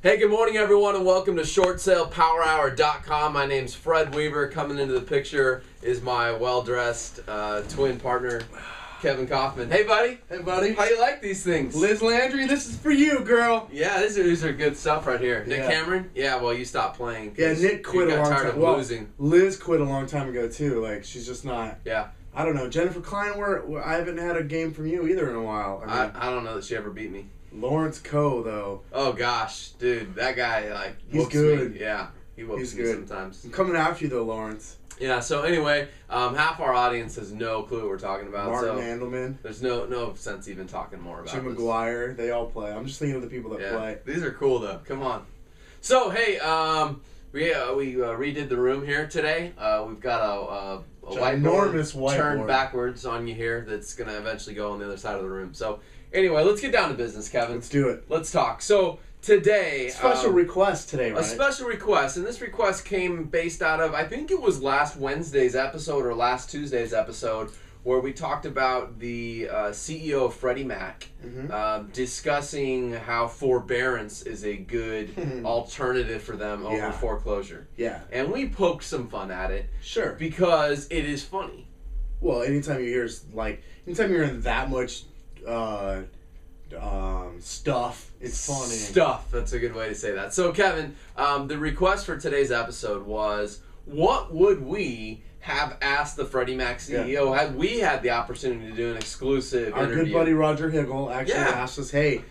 Hey, good morning, everyone, and welcome to ShortSalePowerHour.com. My name's Fred Weaver. Coming into the picture is my well-dressed twin partner, Kevin Kaufman. Hey, buddy. Hey, buddy. How you like these things? Liz Landry, this is for you, girl. Yeah, these are good stuff right here. Nick Yeah. Cameron? Yeah, well, you stopped playing. Yeah, Nick quit a long tired time. of Well, losing. Liz quit a long time ago too. Like she's just not. Yeah. I don't know. Jennifer Klein, I haven't had a game from you either in a while. I don't know that she ever beat me. Lawrence Coe though. Oh gosh, dude, that guy He's whoops good. me. Yeah, he whoops He's me good. sometimes. I'm coming after you though, Lawrence. Yeah. So anyway, half our audience has no clue what we're talking about. Martin so Handelman, there's no sense even talking more about Jim this. McGuire, they all play. I'm just thinking of the people that play. These are cool though. Come on. So hey, we redid the room here today. We've got a enormous whiteboard turned backwards on you here. That's gonna eventually go on the other side of the room. So anyway, let's get down to business, Kevin. Let's do it. Let's talk. So today, Special request today, right? a special request, and this request came based out of, I think it was last Wednesday's episode or last Tuesday's episode, where we talked about the CEO of Freddie Mac, discussing how forbearance is a good alternative for them over foreclosure. Yeah. And we poked some fun at it. Sure. Because it is funny. Well, anytime you hear anytime you're in that much stuff, it's funny. Stuff. That's a good way to say that. So, Kevin, the request for today's episode was, what would we have asked the Freddie Mac CEO had we had the opportunity to do an exclusive Our interview? good buddy Roger Higgle actually asked us, hey,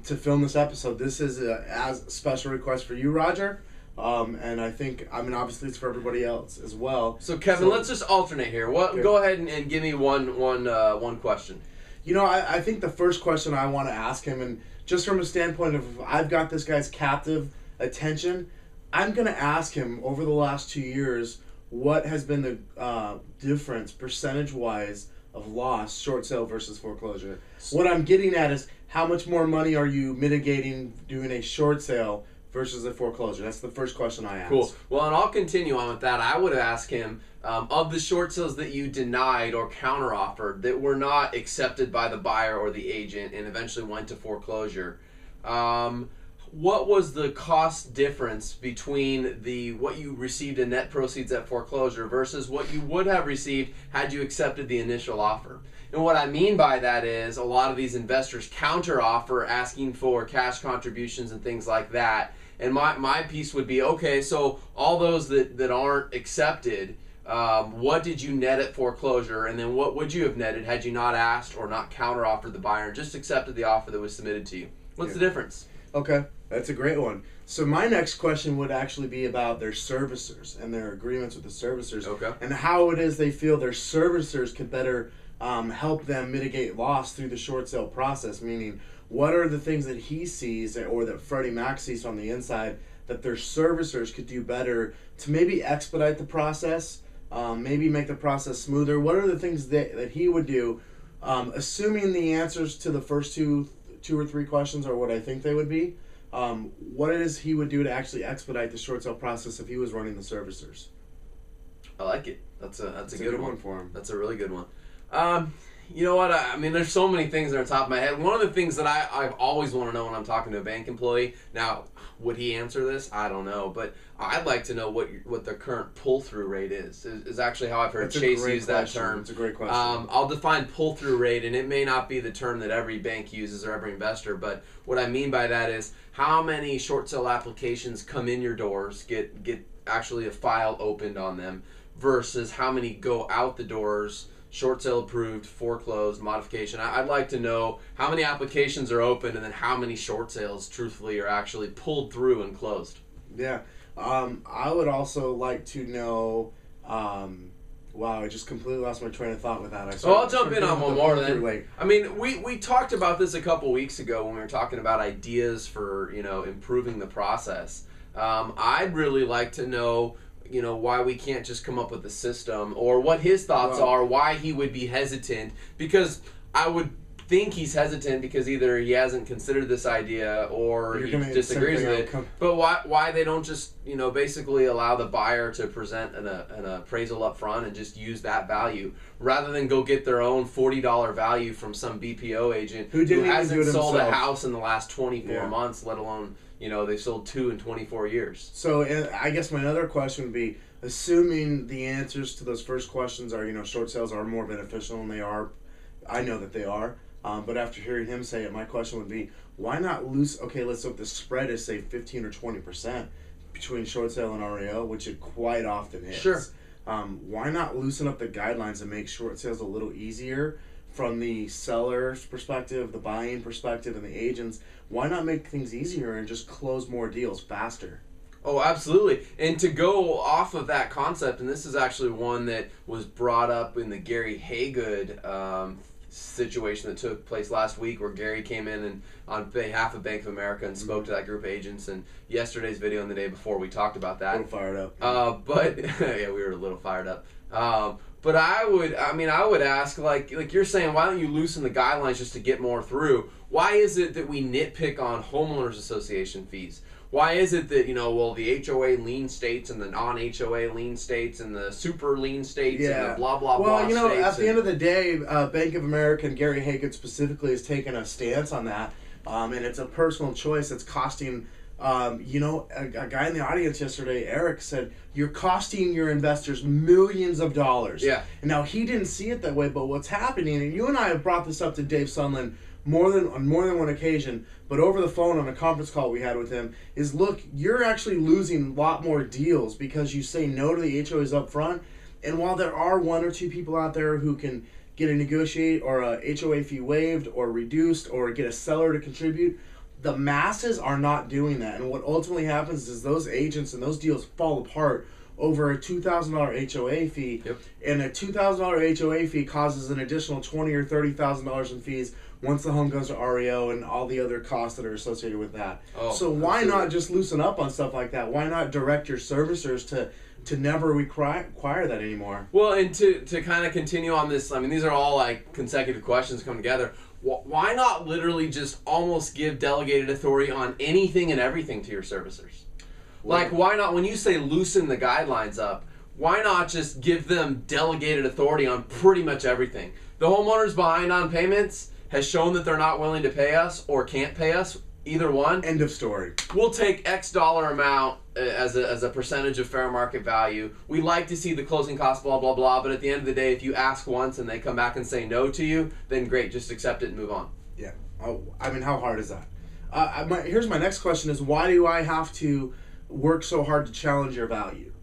to film this episode, this is a special request for you, Roger. And I think, obviously it's for everybody else as well. So, Kevin, let's just alternate here. Go ahead and give me one question. You know, I think the first question I want to ask him, and just from a standpoint of I've got this guy's captive attention, I'm going to ask him over the last 2 years, what has been the difference percentage-wise of loss, short sale versus foreclosure? What I'm getting at is how much more money are you mitigating doing a short sale versus a foreclosure? That's the first question I asked. Cool. Well, and I'll continue on with that. I would ask him, of the short sales that you denied or counteroffered that were not accepted by the buyer or the agent and eventually went to foreclosure, what was the cost difference between what you received in net proceeds at foreclosure versus what you would have received had you accepted the initial offer? And what I mean by that is a lot of these investors counteroffer, asking for cash contributions and things like that. And my piece would be, okay, so all those that aren't accepted, what did you net at foreclosure? And then what would you have netted had you not asked or not counteroffered the buyer and just accepted the offer that was submitted to you? What's the difference? Okay, that's a great one. So my next question would actually be about their servicers and their agreements with the servicers, and how it is they feel their servicers could better help them mitigate loss through the short sale process. Meaning, what are the things that he sees or that Freddie Mac sees from the inside that their servicers could do better to maybe expedite the process, maybe make the process smoother? What are the things that he would do, assuming the answers to the first two or three questions are what I think they would be? What it is he would do to actually expedite the short sale process if he was running the servicers? I like it. That's a good one for him. That's a really good one. You know what? I mean, there's so many things that are on top of my head. One of the things that I've always want to know when I'm talking to a bank employee, now, would he answer this? I don't know. But I'd like to know what the current pull-through rate is actually how I've heard Chase use that term. It's a great question. I'll define pull-through rate, and it may not be the term that every bank uses or every investor, but what I mean by that is how many short sale applications come in your doors, get actually a file opened on them, versus how many go out the doors, short sale approved, foreclosed, modification. I'd like to know how many applications are open and then how many short sales, truthfully, are actually pulled through and closed. Yeah. I would also like to know... wow, I just completely lost my train of thought with that. I'll jump in on one more then. I mean, we talked about this a couple weeks ago when we were talking about ideas for, improving the process. I'd really like to know why we can't just come up with a system, or what his thoughts are, why he would be hesitant, because I would think he's hesitant because either he hasn't considered this idea or he disagrees with it. But why they don't just, basically allow the buyer to present an appraisal up front and just use that value rather than go get their own $40 value from some BPO agent who hasn't sold a house in the last 24 months, let alone they sold 2 in 24 years. So I guess my other question would be, assuming the answers to those first questions are, short sales are more beneficial, and they are. I know that they are. But after hearing him say it, my question would be, why not okay, let's look, the spread is, say, 15 or 20% between short sale and REO, which it quite often is. Sure. Why not loosen up the guidelines and make short sales a little easier from the seller's perspective, the buying perspective, and the agents? Why not make things easier and just close more deals faster? Oh, absolutely. And to go off of that concept, and this is actually one that was brought up in the Gary Haygood situation that took place last week, where Gary came in and on behalf of Bank of America and spoke to that group of agents. And yesterday's video and the day before, we talked about that. A little fired up. But yeah, we were a little fired up. But I would ask, like you're saying, why don't you loosen the guidelines just to get more through? Why is it that we nitpick on homeowners association fees? Why is it that, the HOA lien states and the non-HOA lien states and the super lien states and the blah, blah, blah states? Well, at the end of the day, Bank of America and Gary Haygood specifically has taken a stance on that, and it's a personal choice that's costing, a guy in the audience yesterday, Eric, said, you're costing your investors millions of dollars. Yeah. And now, he didn't see it that way, but what's happening, and you and I have brought this up to Dave Sunland on more than one occasion, but over the phone on a conference call we had with him, is, look, you're actually losing a lot more deals because you say no to the HOAs up front. And while there are 1 or 2 people out there who can get a negotiate or a HOA fee waived or reduced or get a seller to contribute, the masses are not doing that. And what ultimately happens is those agents and those deals fall apart over a $2,000 HOA fee. Yep. And a $2,000 HOA fee causes an additional $20,000 or $30,000 in fees once the home goes to REO and all the other costs that are associated with that. Oh, so why not just loosen up on stuff like that? Why not direct your servicers to never require that anymore? Well, and to kind of continue on this, these are all like consecutive questions coming together. Why not literally just almost give delegated authority on anything and everything to your servicers? Like, why not, when you say loosen the guidelines up, why not just give them delegated authority on pretty much everything? The homeowner's behind on payments has shown that they're not willing to pay us or can't pay us, either one. End of story. We'll take X dollar amount as a percentage of fair market value. We like to see the closing costs, blah, blah, blah, but at the end of the day, if you ask once and they come back and say no to you, then great, just accept it and move on. Yeah. How hard is that? Here's my next question is, why do I have to work so hard to challenge your value?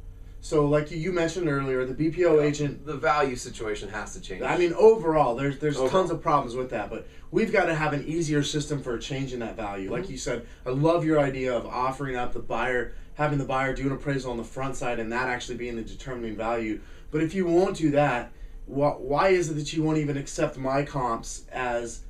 So, like you mentioned earlier, the BPO agent... The value situation has to change. Overall, there's tons of problems with that, but we've got to have an easier system for changing that value. Like you said, I love your idea of offering up the buyer, having the buyer do an appraisal on the front side and that actually being the determining value. But if you won't do that, why is it that you won't even accept my comps as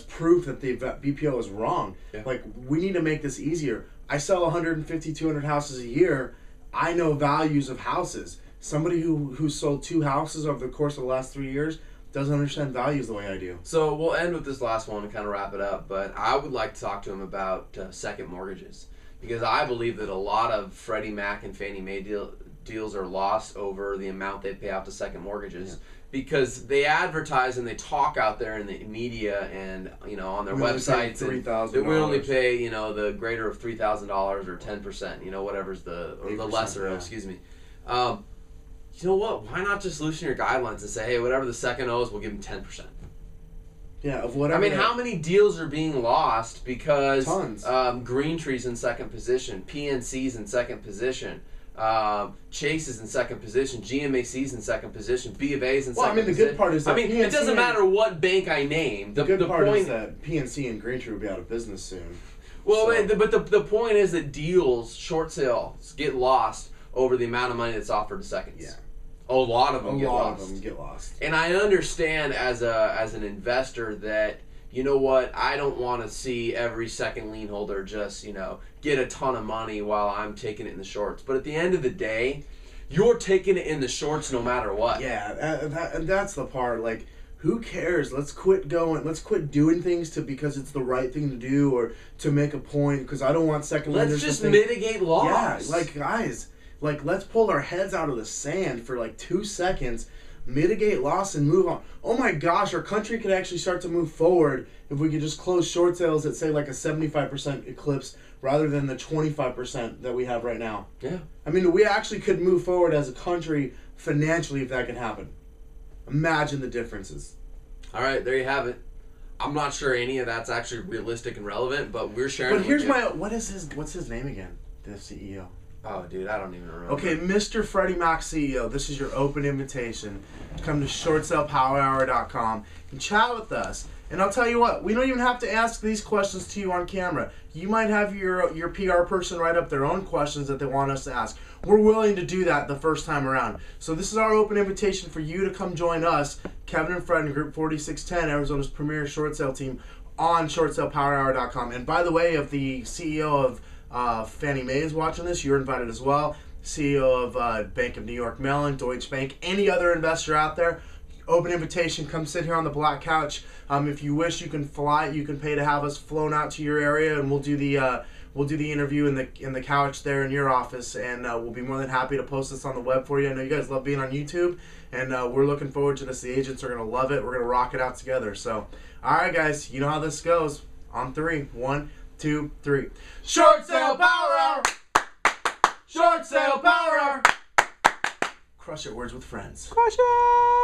proof that the BPO is wrong? Yeah. Like, we need to make this easier. I sell 150, 200 houses a year. I know values of houses. Somebody who sold 2 houses over the course of the last 3 years doesn't understand values the way I do. So we'll end with this last one and kind of wrap it up, but I would like to talk to him about second mortgages, because I believe that a lot of Freddie Mac and Fannie Mae deals are lost over the amount they pay out to second mortgages. Yeah. Because they advertise and they talk out there in the media and on their websites that we only pay the greater of $3,000 or 10%, whatever's the lesser, yeah. Excuse me. You know what? Why not just loosen your guidelines and say, hey, whatever the second owes, we'll give them 10%. Yeah, of whatever. How many deals are being lost because tons. Green Tree's in second position, PNC's in second position. Chase is in second position, GMAC's in second position, B of A's in second position. The good part is that PNC, it doesn't matter what bank I name. The good part is that PNC and Green Tree will be out of business soon. Well, but the point is that deals, short sales, get lost over the amount of money that's offered to seconds. Yeah. A lot of them get lost. A lot of them get lost. And I understand as an investor that, you know what, I don't want to see every second lien holder just, get a ton of money while I'm taking it in the shorts. But at the end of the day, you're taking it in the shorts no matter what. Yeah, and that's the part. Like, who cares? Let's quit doing things because it's the right thing to do or to make a point, because I don't want second lenders to think... Let's just mitigate loss. Yeah, guys, let's pull our heads out of the sand for 2 seconds. mitigate loss and move on. Oh my gosh, our country could actually start to move forward if we could just close short sales at, say, like a 75% eclipse rather than the 25% that we have right now. Yeah. I mean, we actually could move forward as a country financially if that could happen. Imagine the differences. All right, there you have it. I'm not sure any of that's actually realistic and relevant, but we're sharing. But here's what's his name again? The CEO. Oh, dude, I don't even remember. Okay, Mr. Freddie Mac CEO, this is your open invitation. Come to shortsalepowerhour.com and chat with us. And I'll tell you what, we don't even have to ask these questions to you on camera. You might have your PR person write up their own questions that they want us to ask. We're willing to do that the first time around. So this is our open invitation for you to come join us, Kevin and Fred in Group 4610, Arizona's premier short sale team, on shortsalepowerhour.com. And by the way, if the CEO of Fannie Mae is watching this, you're invited as well. CEO of Bank of New York Mellon, Deutsche Bank, any other investor out there, open invitation, come sit here on the black couch. If you wish, you can fly. You can pay to have us flown out to your area, and we'll do the interview in the couch there in your office, and we'll be more than happy to post this on the web for you. I know you guys love being on YouTube, and we're looking forward to this. The agents are gonna love it. We're gonna rock it out together. So, all right, guys, you know how this goes. On 3, 1, 2, 3. Short sale power hour. Short sale power hour. Crush it. Words with friends. Crush it.